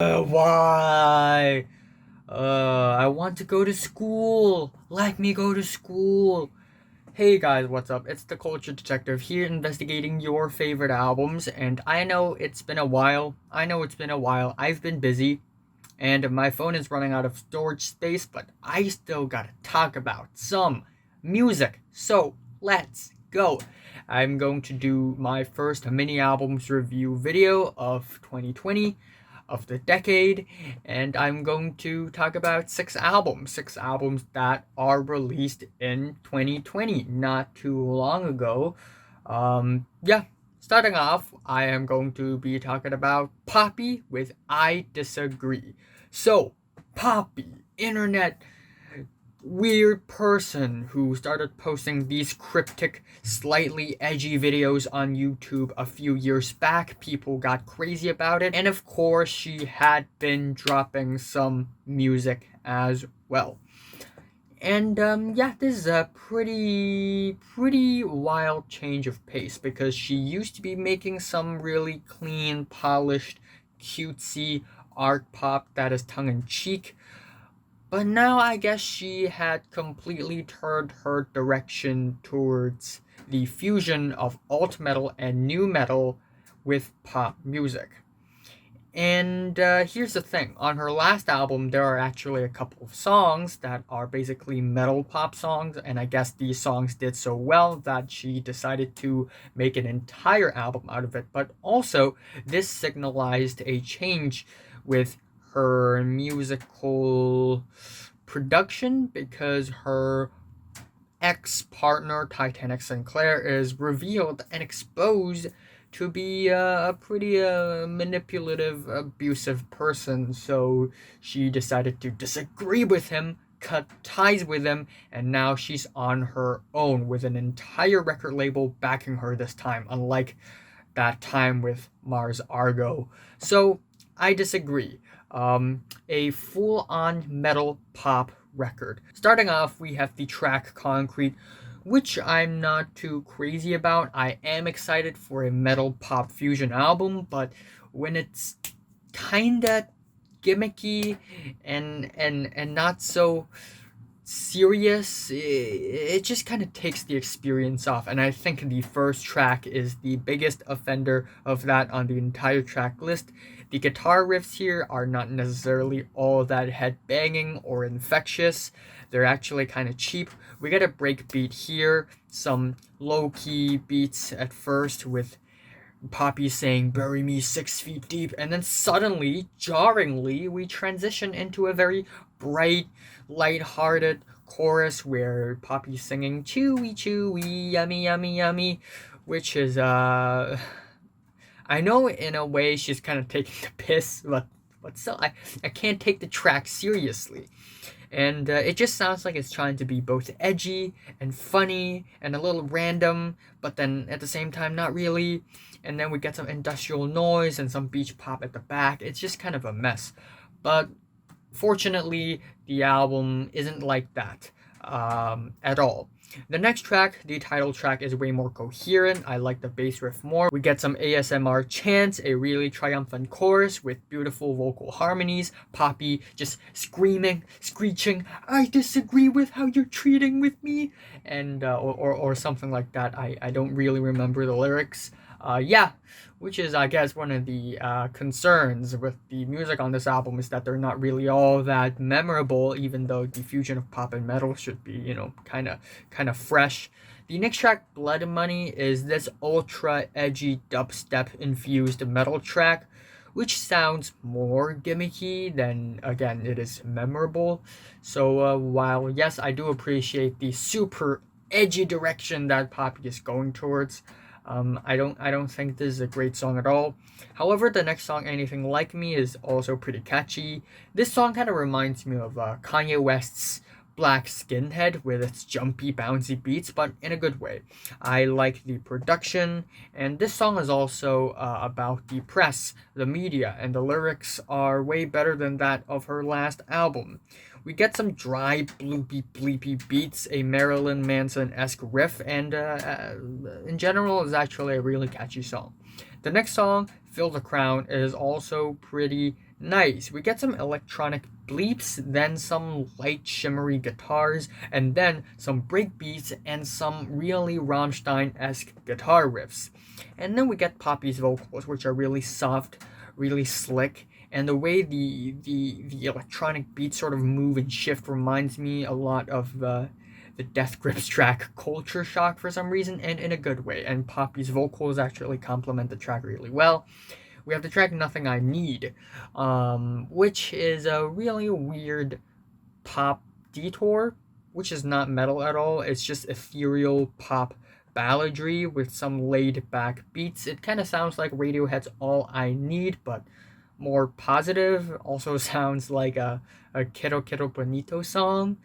Why? I want to go to school. Let me go to school. Hey guys, what's up? It's the Culture Detective here investigating your favorite albums, and I know it's been a while. I've been busy, and my phone is running out of storage space, but I still gotta talk about some music. So, let's go. I'm going to do my first mini albums review video of 2020 of the decade, and I'm going to talk about six albums that are released in 2020, not too long ago. Yeah, starting off, I am going to be talking about Poppy with I Disagree. So, Poppy, internet weird person who started posting these cryptic, slightly edgy videos on YouTube a few years back. People got crazy about it, and of course, she had been dropping some music as well. And yeah, this is a pretty wild change of pace because she used to be making some really clean, polished, cutesy art pop that is tongue in cheek, but now I guess she had completely turned her direction towards the fusion of alt metal and new metal with pop music. And here's the thing, on her last album, there are actually a couple of songs that are basically metal pop songs, and I guess these songs did so well that she decided to make an entire album out of it. But also, this signalized a change with her musical production because her ex partner, Titanic Sinclair, is revealed and exposed to be a pretty manipulative, abusive person. So she decided to disagree with him, cut ties with him, and now she's on her own with an entire record label backing her this time, unlike that time with Mars Argo. So I disagree. A full on metal pop record. Starting off, we have the track Concrete, which I'm not too crazy about. I am excited for a metal pop fusion album, but when it's kinda gimmicky and not so serious, it just kind of takes the experience off, and I think the first track is the biggest offender of that on the entire track list. The guitar riffs here are not necessarily all that head-banging or infectious. They're actually kind of cheap. We get a break beat here, some low-key beats at first with Poppy saying, "Bury me 6 feet deep," and then suddenly, jarringly, we transition into a very bright, light-hearted chorus where Poppy's singing, "Chewy, chewy, yummy, yummy, yummy," which is, I know in a way she's kind of taking the piss, but still, I can't take the track seriously. And it just sounds like it's trying to be both edgy and funny and a little random, but then at the same time, not really. And then we get some industrial noise and some beach pop at the back. It's just kind of a mess. But fortunately, the album isn't like that at all. The next track, the title track, is way more coherent. I like the bass riff more. We get some ASMR chants, a really triumphant chorus with beautiful vocal harmonies, Poppy just screaming, screeching, "I disagree with how you're treating with me," and or something like that. I don't really remember the lyrics. Yeah, which is, I guess, one of the concerns with the music on this album is that they're not really all that memorable, even though the fusion of pop and metal should be, kind of fresh. The next track, Blood Money, is this ultra edgy dubstep infused metal track, which sounds more gimmicky than, again, it is memorable. So while yes, I do appreciate the super edgy direction that Poppy is going towards, I don't think this is a great song at all. However, the next song, Anything Like Me, is also pretty catchy. This song kind of reminds me of Kanye West's Black Skinhead with its jumpy, bouncy beats, but in a good way. I like the production, and this song is also about the press, the media, and the lyrics are way better than that of her last album. We get some dry, bloopy, bleepy beats, a Marilyn Manson-esque riff, and in general, is actually a really catchy song. The next song, Fill the Crown, is also pretty Nice. We get some electronic bleeps, then some light shimmery guitars, and then some breakbeats and some really Rammstein-esque guitar riffs. And then we get Poppy's vocals, which are really soft, really slick, and the way the electronic beats sort of move and shift reminds me a lot of the Death Grips track Culture Shock for some reason, and in a good way. And Poppy's vocals actually complement the track really well. We have the track Nothing I Need, which is a really weird pop detour, which is not metal at all. It's just ethereal pop balladry with some laid back beats. It kind of sounds like Radiohead's All I Need, but more positive. Also sounds like a Quiero Quiero Bonito song.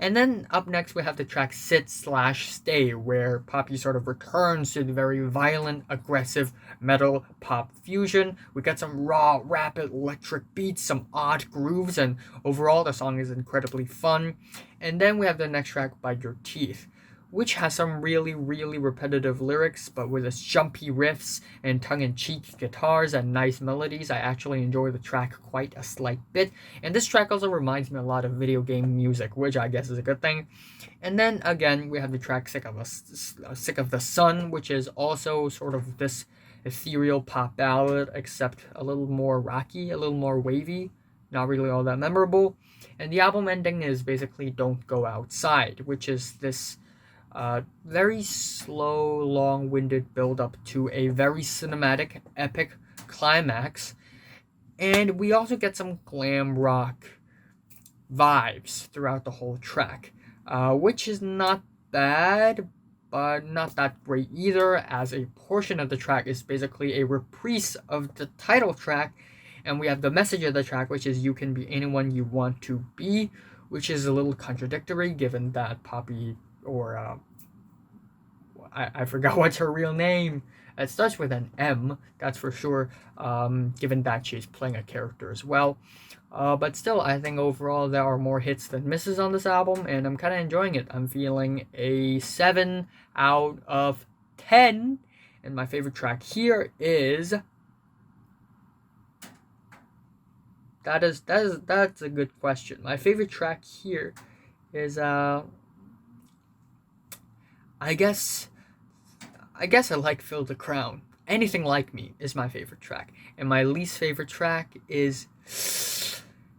And then up next we have the track Sit/Stay, where Poppy sort of returns to the very violent, aggressive metal pop fusion. We get some raw, rapid electric beats, some odd grooves, and overall the song is incredibly fun. And then we have the next track, Bite Your Teeth, which has some really, really repetitive lyrics, but with its jumpy riffs and tongue-in-cheek guitars and nice melodies. I actually enjoy the track quite a slight bit, and this track also reminds me a lot of video game music, which I guess is a good thing. And then again, we have the track Sick of the Sun, which is also sort of this ethereal pop ballad, except a little more rocky, a little more wavy, not really all that memorable. And the album ending is basically Don't Go Outside, which is this very slow, long-winded build-up to a very cinematic, epic climax. And we also get some glam rock vibes throughout the whole track, which is not bad, but not that great either, as a portion of the track is basically a reprise of the title track, and we have the message of the track, which is you can be anyone you want to be, which is a little contradictory given that Poppy, or I forgot what's her real name. It starts with an M, that's for sure, given that she's playing a character as well. But still, I think overall there are more hits than misses on this album, and I'm kind of enjoying it. I'm feeling a 7 out of 10, and my favorite track here is... That's a good question. My favorite track here is I guess I like Fill the Crown. Anything Like Me is my favorite track. And my least favorite track is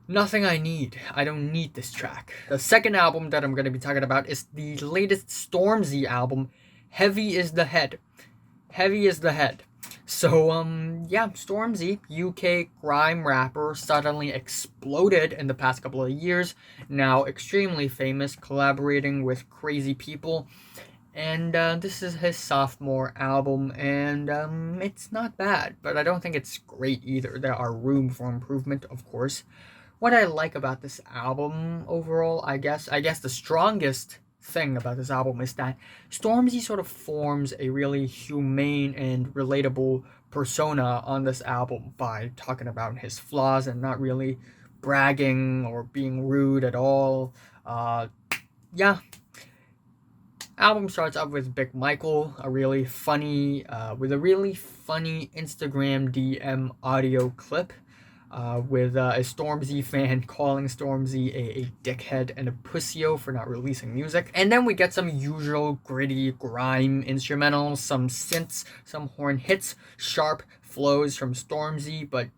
Nothing I Need. I don't need this track. The second album that I'm going to be talking about is the latest Stormzy album, Heavy is the Head. Heavy is the Head. So, yeah, Stormzy, UK grime rapper, suddenly exploded in the past couple of years. Now extremely famous, collaborating with crazy people. And this is his sophomore album, and it's not bad, but I don't think it's great either. There are room for improvement, of course. What I like about this album overall, I guess the strongest thing about this album is that Stormzy sort of forms a really humane and relatable persona on this album by talking about his flaws and not really bragging or being rude at all. Yeah. Album starts off with Big Michael, with a really funny Instagram DM audio clip, with a Stormzy fan calling Stormzy a dickhead and a pussyo for not releasing music. And then we get some usual gritty grime instrumentals, some synths, some horn hits, sharp flows from Stormzy, but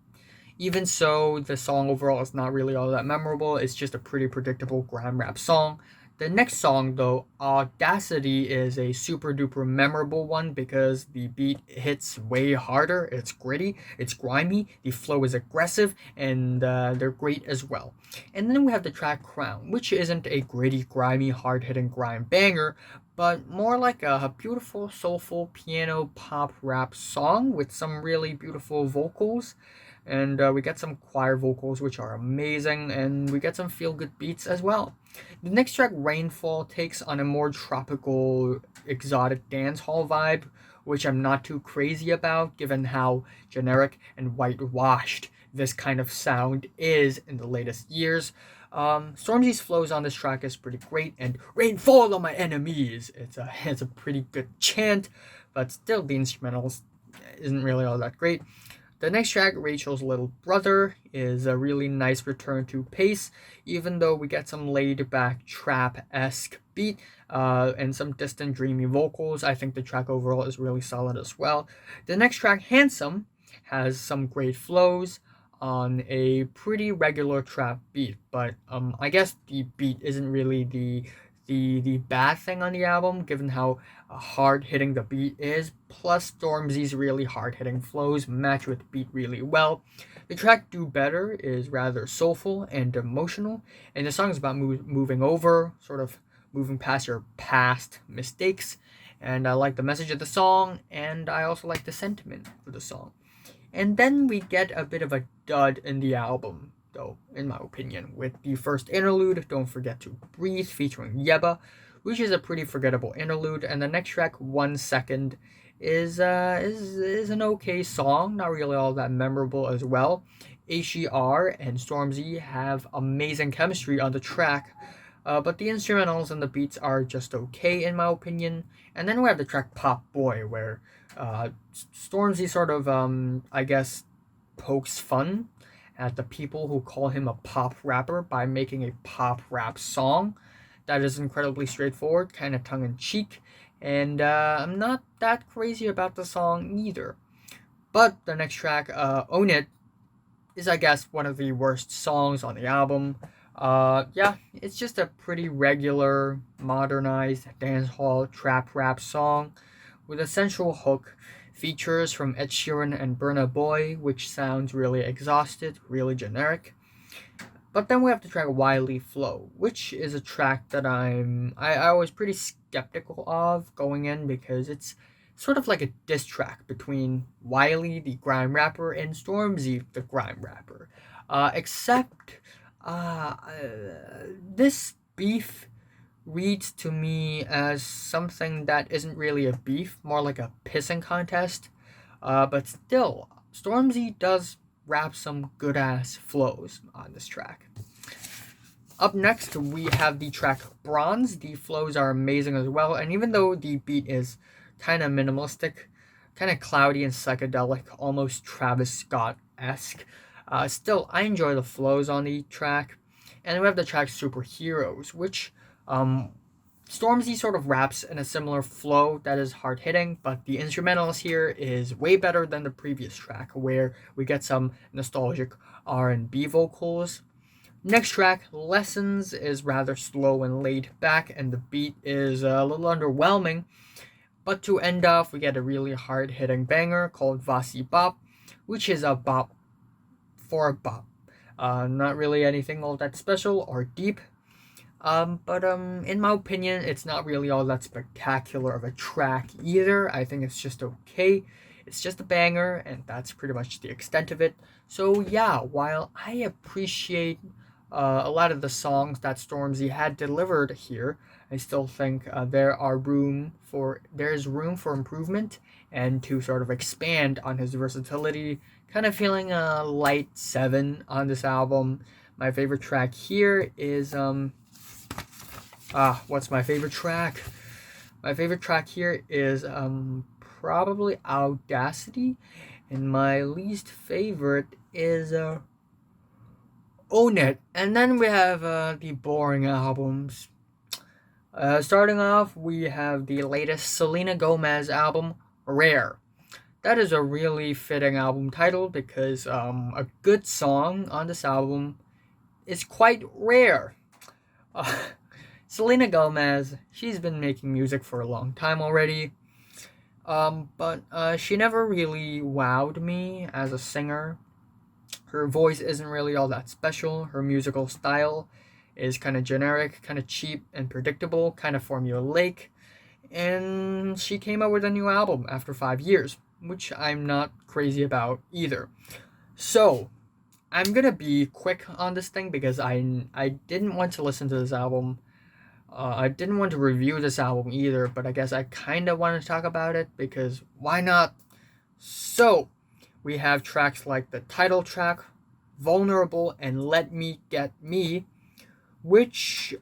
even so, the song overall is not really all that memorable. It's just a pretty predictable grime rap song. The next song, though, Audacity, is a super duper memorable one because the beat hits way harder. It's gritty, it's grimy, the flow is aggressive, and they're great as well. And then we have the track Crown, which isn't a gritty, grimy, hard-hitting grime banger, but more like a beautiful, soulful piano pop rap song with some really beautiful vocals. And we get some choir vocals, which are amazing, and we get some feel-good beats as well. The next track, Rainfall, takes on a more tropical, exotic dancehall vibe, which I'm not too crazy about, given how generic and whitewashed this kind of sound is in the latest years. Stormzy's flows on this track is pretty great, and Rainfall on my enemies, it's a pretty good chant, but still the instrumentals isn't really all that great. The next track, Rachael's Little Brother, is a really nice return to pace, even though we get some laid-back trap-esque beat and some distant dreamy vocals. I think the track overall is really solid as well. The next track, Handsome, has some great flows on a pretty regular trap beat, but I guess the beat isn't really the bad thing on the album, given how hard hitting the beat is. Plus, Stormzy's really hard hitting flows match with the beat really well. The track Do Better is rather soulful and emotional, and the song is about moving over, sort of moving past your past mistakes. And I like the message of the song, and I also like the sentiment for the song. And then we get a bit of a dud in the album, though, in my opinion, with the first interlude, Don't Forget to Breathe, featuring Yeba, which is a pretty forgettable interlude, and the next track, 1 Second, is an okay song, not really all that memorable as well. HER and Stormzy have amazing chemistry on the track, but the instrumentals and the beats are just okay in my opinion. And then we have the track Pop Boy, where Stormzy sort of, I guess, pokes fun at the people who call him a pop rapper by making a pop rap song that is incredibly straightforward, kind of tongue-in-cheek, and I'm not that crazy about the song either. But the next track, Own It, is, I guess, one of the worst songs on the album. Yeah, it's just a pretty regular, modernized dancehall trap rap song with a central hook, features from Ed Sheeran and Burna Boy, which sounds really exhausted, really generic. But then we have the track Wiley Flow, which is a track that I was pretty skeptical of going in because it's sort of like a diss track between Wiley, the grime rapper, and Stormzy, the grime rapper. Except this beef reads to me as something that isn't really a beef, more like a pissing contest. But still, Stormzy does rap some good ass flows on this track. Up next, we have the track Bronze. The flows are amazing as well, and even though the beat is kind of minimalistic, kind of cloudy and psychedelic, almost Travis Scott-esque, still, I enjoy the flows on the track. And we have the track Superheroes, which Stormzy sort of raps in a similar flow that is hard-hitting, but the instrumentals here is way better than the previous track, where we get some nostalgic R&B vocals. Next track, Lessons, is rather slow and laid back, and the beat is a little underwhelming. But to end off, we get a really hard-hitting banger called Vasi Bop, which is a bop for a bop. Not really anything all that special or deep. But in my opinion, it's not really all that spectacular of a track either. I think it's just okay. It's just a banger, and that's pretty much the extent of it. So yeah, while I appreciate a lot of the songs that Stormzy had delivered here, I still think there is room for improvement and to sort of expand on his versatility. Kind of feeling a light 7 on this album. My favorite track here is what's my favorite track? My favorite track here is probably Audacity, and my least favorite is Own It. And then we have the boring albums. Starting off, we have the latest Selena Gomez album, Rare. That is a really fitting album title because a good song on this album is quite rare. Selena Gomez, she's been making music for a long time already, but she never really wowed me as a singer. Her voice isn't really all that special. Her musical style is kind of generic, kind of cheap and predictable, kind of formulaic. And she came out with a new album after 5 years, which I'm not crazy about either. So, I'm gonna be quick on this thing because I didn't want to listen to this album. I didn't want to review this album either, but I guess I kind of want to talk about it because why not? So, we have tracks like the title track, Vulnerable, and Let Me Get Me, which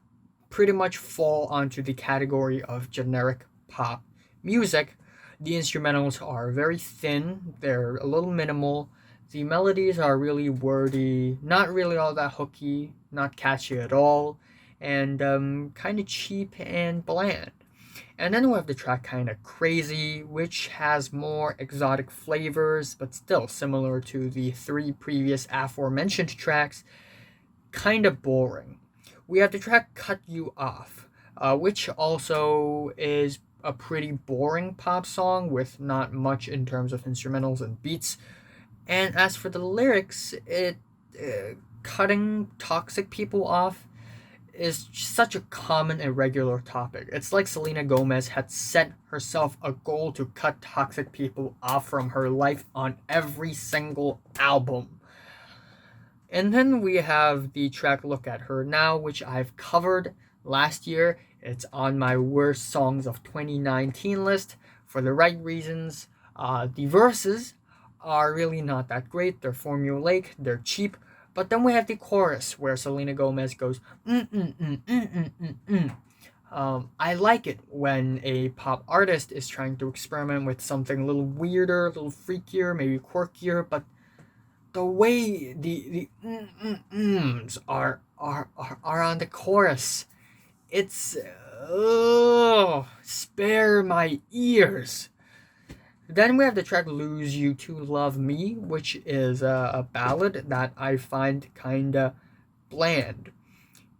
pretty much fall onto the category of generic pop music. The instrumentals are very thin, they're a little minimal, The melodies are really wordy, not really all that hooky, not catchy at all, and kind of cheap and bland. And then we have the track Kinda Crazy, which has more exotic flavors, but still similar to the 3 previous aforementioned tracks, kinda boring. We have the track Cut You Off, which also is a pretty boring pop song with not much in terms of instrumentals and beats. And as for the lyrics, cutting toxic people off is such a common and regular topic. It's like Selena Gomez had set herself a goal to cut toxic people off from her life on every single album. And then we have the track Look at Her Now, which I've covered last year. It's on my worst songs of 2019 list for the right reasons. The verses are really not that great. They're formulaic, they're cheap. But then we have the chorus where Selena Gomez goes, I like it when a pop artist is trying to experiment with something a little weirder, a little freakier, maybe quirkier, but the way the are on the chorus, it's spare my ears. Then we have the track Lose You to Love Me, which is a ballad that I find kinda bland.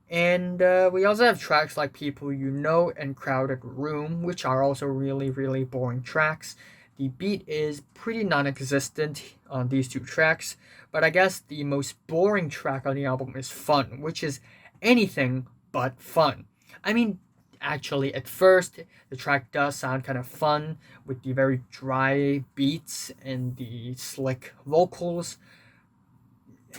And we also have tracks like People You Know and Crowded Room, which are also really, really boring tracks. The beat is pretty non-existent on these 2 tracks, but I guess the most boring track on the album is Fun, which is anything but fun. I mean, actually, at first, the track does sound kind of fun with the very dry beats and the slick vocals.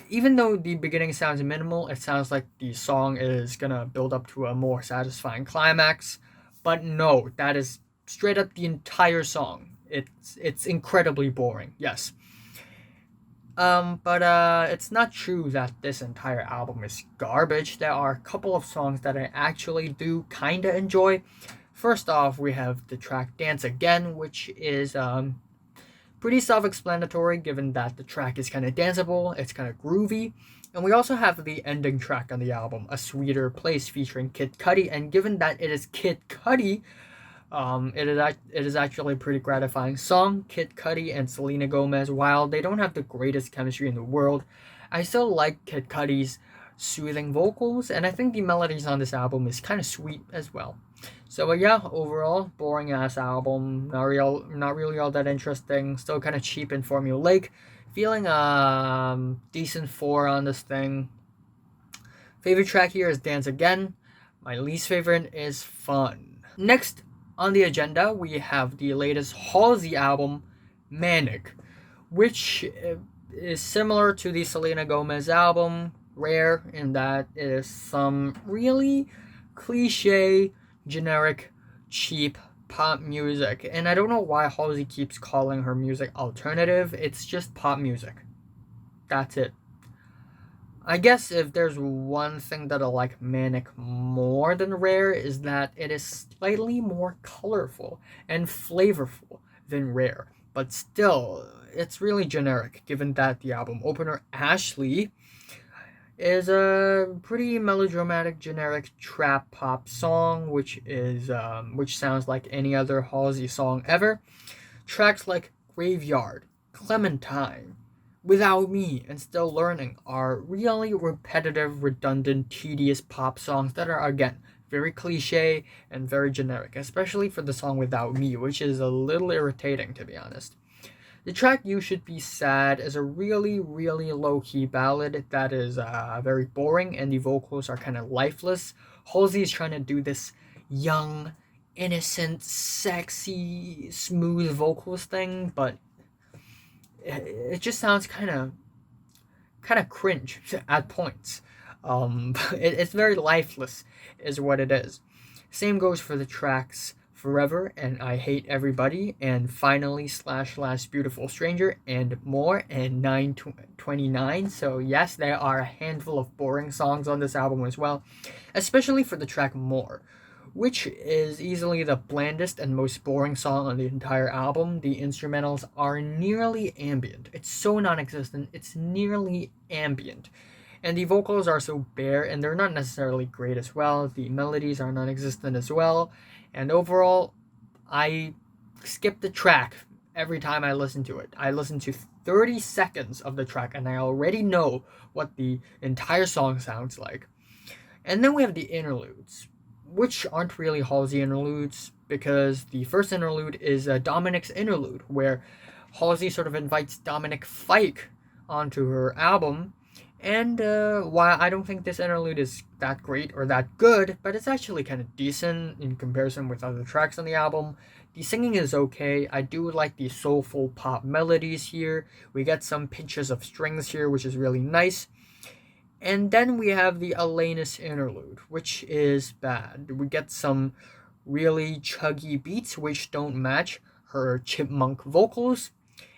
Even though the beginning sounds minimal, it sounds like the song is gonna build up to a more satisfying climax. But no, that is straight up the entire song. It's incredibly boring, yes. But it's not true that this entire album is garbage. There are a couple of songs that I actually do kinda enjoy. First off, we have the track Dance Again, which is pretty self-explanatory given that the track is kind of danceable, it's kind of groovy. And we also have the ending track on the album, A Sweeter Place, featuring Kid Cudi. And given that it is Kid Cudi, it is actually a pretty gratifying song. Kid Cudi and Selena Gomez, while they don't have the greatest chemistry in the world, I still like Kid Cudi's soothing vocals, and I think the melodies on this album is kind of sweet as well. So yeah, overall, boring ass album, not really all that interesting, still kind of cheap and formulaic. Feeling decent 4 on this thing. Favorite track here is Dance Again. My least favorite is Fun. Next on the agenda, we have the latest Halsey album, Manic, which is similar to the Selena Gomez album, Rare, in that it is some really cliche, generic, cheap pop music. And I don't know why Halsey keeps calling her music alternative. It's just pop music. That's it. I guess if there's one thing that I like Manic more than Rare is that it is slightly more colorful and flavorful than Rare. But still, it's really generic given that the album opener, Ashley, is a pretty melodramatic, generic trap pop song, which sounds like any other Halsey song ever. Tracks like Graveyard, Clementine, Without Me, and Still Learning are really repetitive, redundant, tedious pop songs that are, again, very cliche and very generic, especially for the song Without Me, which is a little irritating, to be honest. The track You Should Be Sad is a really, really low-key ballad that is very boring, and the vocals are kind of lifeless. Halsey is trying to do this young, innocent, sexy, smooth vocals thing, but it just sounds kind of cringe at points. It's very lifeless, is what it is. Same goes for the tracks Forever and I Hate Everybody and Finally / Beautiful Stranger and More and 929. So yes, there are a handful of boring songs on this album as well, especially for the track More, which is easily the blandest and most boring song on the entire album. The instrumentals are nearly ambient. It's so non-existent, it's nearly ambient. And the vocals are so bare, and they're not necessarily great as well. The melodies are non-existent as well. And overall, I skip the track every time I listen to it. I listen to 30 seconds of the track, and I already know what the entire song sounds like. And then we have the interludes, which aren't really Halsey interludes, because the first interlude is Dominic's interlude, where Halsey sort of invites Dominic Fike onto her album. And while I don't think this interlude is that great or that good, but it's actually kind of decent in comparison with other tracks on the album. The singing is okay. I do like the soulful pop melodies here. We get some pinches of strings here, which is really nice. And then we have the Alanis interlude, which is bad. We get some really chuggy beats which don't match her chipmunk vocals.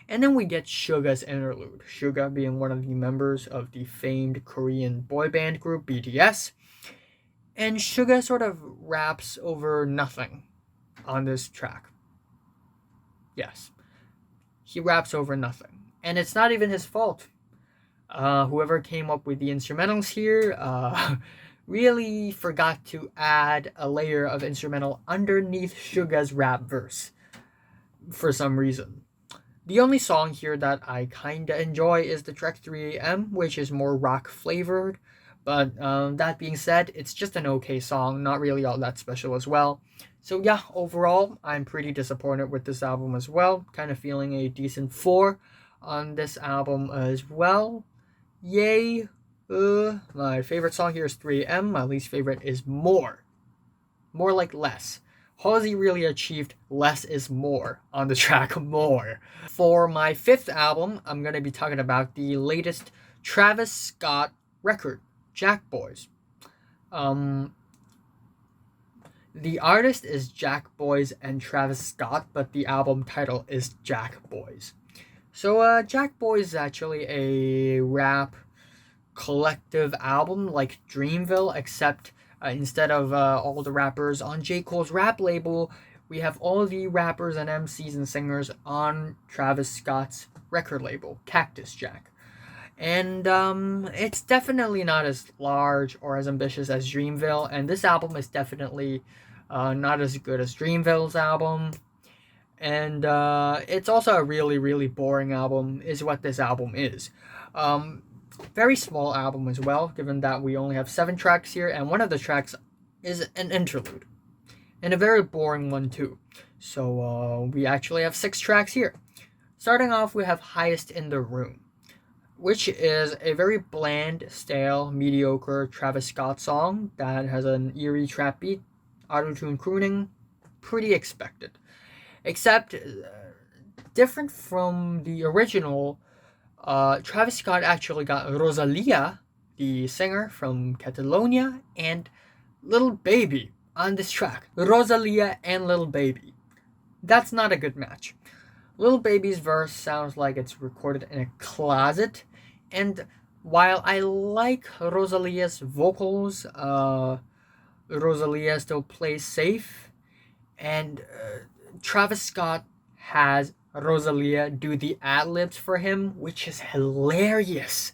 And then we get Suga's interlude, Suga being one of the members of the famed Korean boy band group BTS. And Suga sort of raps over nothing on this track. Yes, he raps over nothing. And it's not even his fault. Whoever came up with the instrumentals here really forgot to add a layer of instrumental underneath Suga's rap verse for some reason. The only song here that I kinda enjoy is the track 3am, which is more rock flavored. But that being said, it's just an okay song, not really all that special as well. So yeah, overall, I'm pretty disappointed with this album as well. Kind of feeling a decent 4 on this album as well. Yay! My favorite song here is 3am. My least favorite is More. More like less. Halsey really achieved less is more on the track More. For my 5th album, I'm going to be talking about the latest Travis Scott record, Jackboys. The artist is Jackboys and Travis Scott, but the album title is Jackboys. So Jackboys is actually a rap collective album like Dreamville, except instead of all the rappers on J. Cole's rap label, we have all the rappers and MCs and singers on Travis Scott's record label, Cactus Jack. And it's definitely not as large or as ambitious as Dreamville, and this album is definitely not as good as Dreamville's album. And it's also a really, really boring album, is what this album is. Very small album as well, given that we only have 7 tracks here, and one of the tracks is an interlude. And a very boring one too. So we actually have 6 tracks here. Starting off, we have Highest in the Room, which is a very bland, stale, mediocre Travis Scott song that has an eerie trap beat, auto-tune crooning, pretty expected. Except, different from the original, Travis Scott actually got Rosalia, the singer from Catalonia, and Lil Baby on this track. Rosalia and Lil Baby. That's not a good match. Lil Baby's verse sounds like it's recorded in a closet, and while I like Rosalia's vocals, Rosalia still plays safe, and Travis Scott has Rosalia do the ad-libs for him, which is hilarious.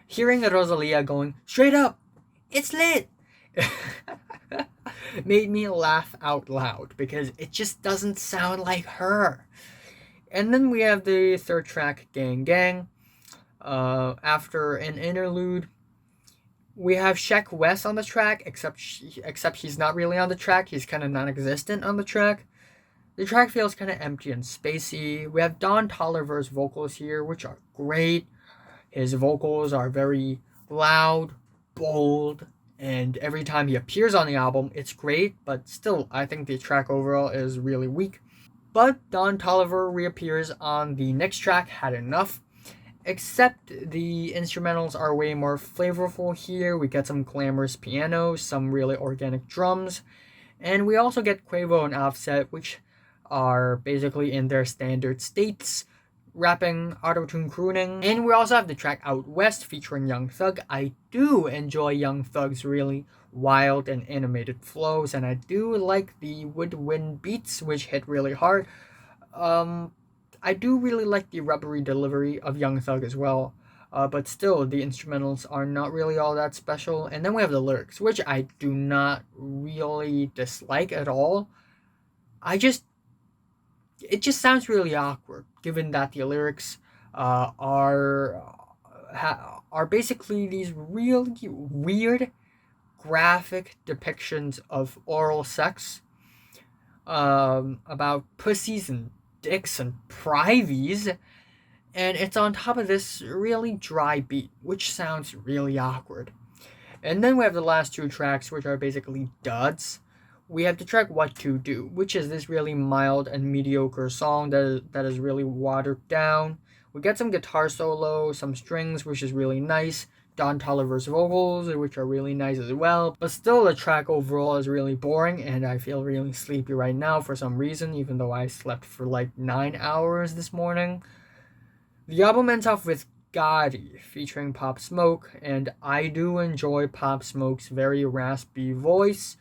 Hearing Rosalia going, straight up, it's lit, made me laugh out loud, because it just doesn't sound like her. And then we have the 3rd track, Gang Gang. After an interlude, we have Sheck West on the track, except he's not really on the track, he's kind of non-existent on the track. The track feels kind of empty and spacey. We have Don Toliver's vocals here, which are great. His vocals are very loud, bold, and every time he appears on the album, it's great, but still, I think the track overall is really weak. But Don Toliver reappears on the next track, Had Enough, except the instrumentals are way more flavorful here. We get some glamorous piano, some really organic drums, and we also get Quavo and Offset, which are basically in their standard states, rapping, auto-tune crooning. And we also have the track Out West featuring Young Thug. I do enjoy Young Thug's really wild and animated flows, and I do like the woodwind beats, which hit really hard. I do really like the rubbery delivery of Young Thug as well. But still, the instrumentals are not really all that special. And then we have the lyrics, which I do not really dislike at all. It just sounds really awkward, given that the lyrics are basically these really weird graphic depictions of oral sex, about pussies and dicks and privies, and it's on top of this really dry beat, which sounds really awkward. And then we have the last two tracks, which are basically duds. We have the track What to Do, which is this really mild and mediocre song that is really watered down. We get some guitar solo, some strings, which is really nice. Don Toliver's vocals, which are really nice as well. But still, the track overall is really boring, and I feel really sleepy right now for some reason, even though I slept for like 9 hours this morning. The album ends off with Gotti featuring Pop Smoke, and I do enjoy Pop Smoke's very raspy voice,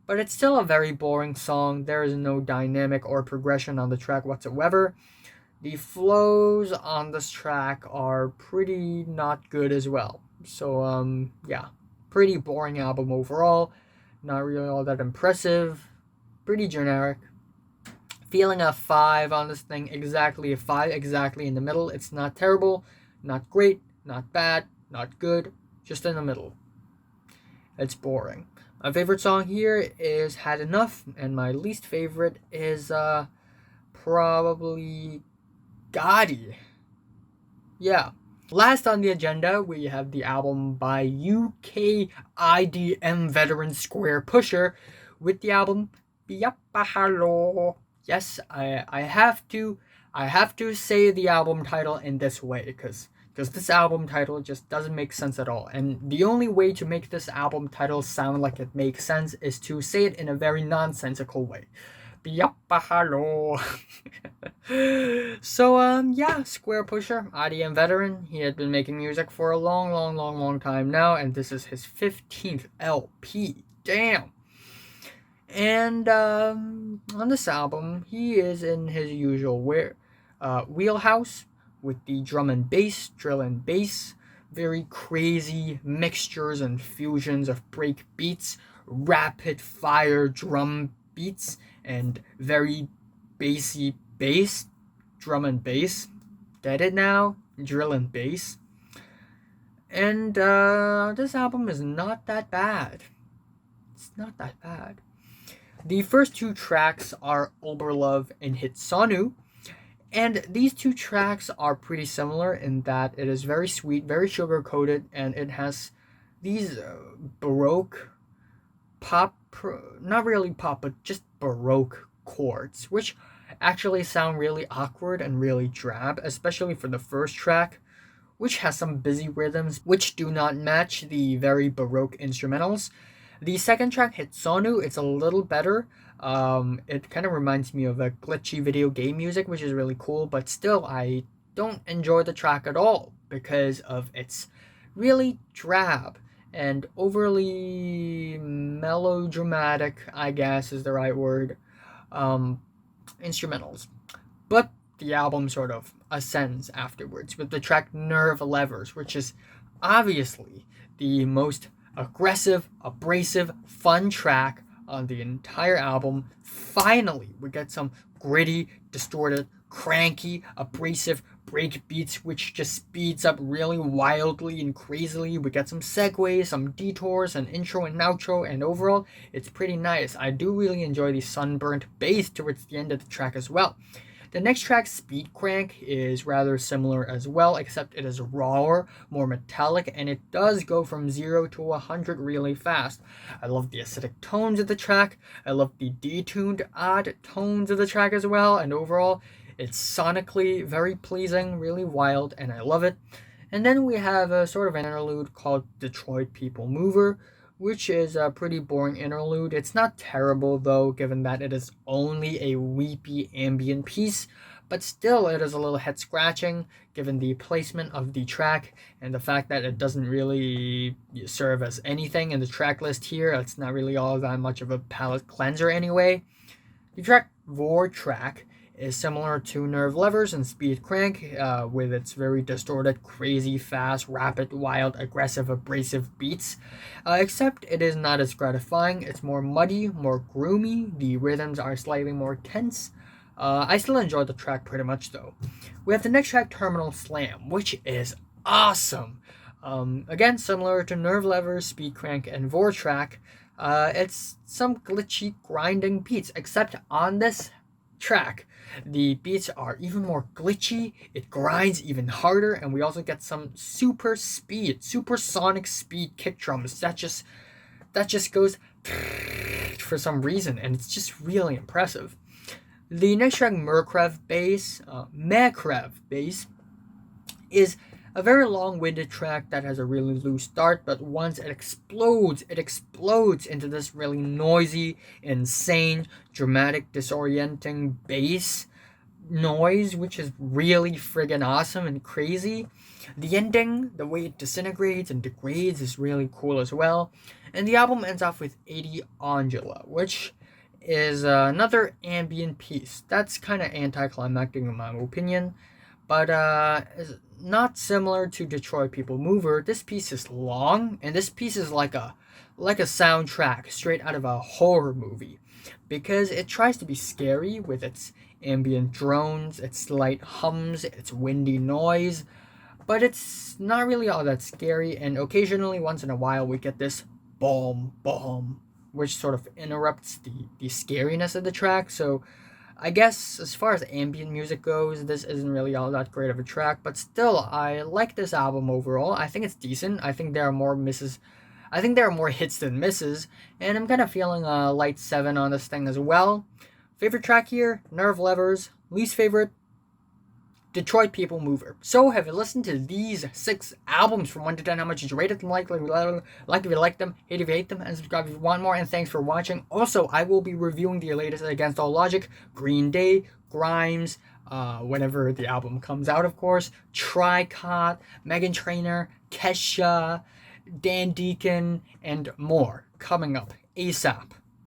but it's still a very boring song. There is no dynamic or progression on the track whatsoever. The flows on this track are pretty not good as well. So, yeah, pretty boring album overall. Not really all that impressive. Pretty generic. Feeling a 5 on this thing, exactly a 5, exactly in the middle. It's not terrible, not great, not bad, not good, just in the middle. It's boring. My favorite song here is Had Enough, and my least favorite is probably Gotti. Yeah. Last on the agenda, we have the album by UK IDM veteran Squarepusher with the album Biapahalo. Yes, I have to say the album title in this way, because this album title just doesn't make sense at all. And the only way to make this album title sound like it makes sense is to say it in a very nonsensical way. Biapahalo. So, yeah, Squarepusher, IDM veteran. He had been making music for a long time now, and this is his 15th LP. Damn. And on this album, he is in his usual wheelhouse with the drum and bass, drill and bass, very crazy mixtures and fusions of break beats, rapid fire drum beats, and very bassy bass, drum and bass. Get it now? Drill and bass. And this album is not that bad. It's not that bad. The first two tracks are Oberlove and Hitsonu, and these two tracks are pretty similar in that it is very sweet, very sugar-coated, and it has these Baroque pop, not really pop, but just Baroque chords, which actually sound really awkward and really drab, especially for the first track, which has some busy rhythms which do not match the very Baroque instrumentals. The second track, Hitsonu, it's a little better. It kind of reminds me of a glitchy video game music, which is really cool, but still, I don't enjoy the track at all because of its really drab and overly melodramatic, I guess is the right word, instrumentals. But the album sort of ascends afterwards with the track Nerve Levers, which is obviously the most aggressive, abrasive, fun track on the entire album. Finally, we get some gritty, distorted, cranky, abrasive break beats, which just speeds up really wildly and crazily. We get some segues, some detours, an intro and outro, and overall, it's pretty nice. I do really enjoy the sunburnt bass towards the end of the track as well. The next track, Speed Crank, is rather similar as well, except it is rawer, more metallic, and it does go from 0 to 100 really fast. I love the acidic tones of the track, I love the detuned, odd tones of the track as well, and overall, it's sonically very pleasing, really wild, and I love it. And then we have a sort of an interlude called Detroit People Mover, which is a pretty boring interlude. It's not terrible though, given that it is only a weepy ambient piece, but still it is a little head scratching given the placement of the track and the fact that it doesn't really serve as anything in the track list here. It's not really all that much of a palate cleanser anyway. The track Vor track is similar to Nerve Levers and Speed Crank, with its very distorted, crazy, fast, rapid, wild, aggressive, abrasive beats, except it is not as gratifying. It's more muddy, more groomy, the rhythms are slightly more tense. I still enjoy the track pretty much though. We have the next track, Terminal Slam, which is awesome. Again, similar to Nerve Levers, Speed Crank, and Vor track, it's some glitchy, grinding beats, except on this track, the beats are even more glitchy, it grinds even harder, and we also get some supersonic speed kick drums that just goes for some reason, and it's just really impressive. The next track, Macrev Bass, is a very long-winded track that has a really loose start, but once it explodes into this really noisy, insane, dramatic, disorienting bass noise, which is really friggin' awesome and crazy. The ending, the way it disintegrates and degrades, is really cool as well. And the album ends off with 80 Angela, which is another ambient piece. That's kind of anticlimactic in my opinion, but is not similar to Detroit People Mover. This piece is long, and this piece is like a soundtrack straight out of a horror movie, because it tries to be scary with its ambient drones, its light hums, its windy noise, but it's not really all that scary, and occasionally, once in a while, we get this boom, boom, which sort of interrupts the scariness of the track. So I guess as far as ambient music goes, this isn't really all that great of a track, but still, I like this album overall. I think it's decent. I think there are more hits than misses, and I'm kind of feeling a light 7 on this thing as well. Favorite track here, Nerve Levers. Least favorite, Detroit People Mover. So, have you listened to these 6 albums from 1 to 10? How much did you rate them? Like if you like them, hate if you hate them, and subscribe if you want more. And thanks for watching. Also, I will be reviewing the latest Against All Logic, Green Day, Grimes, whenever the album comes out, of course, Tricot, Meghan Trainor, Kesha, Dan Deacon, and more coming up ASAP.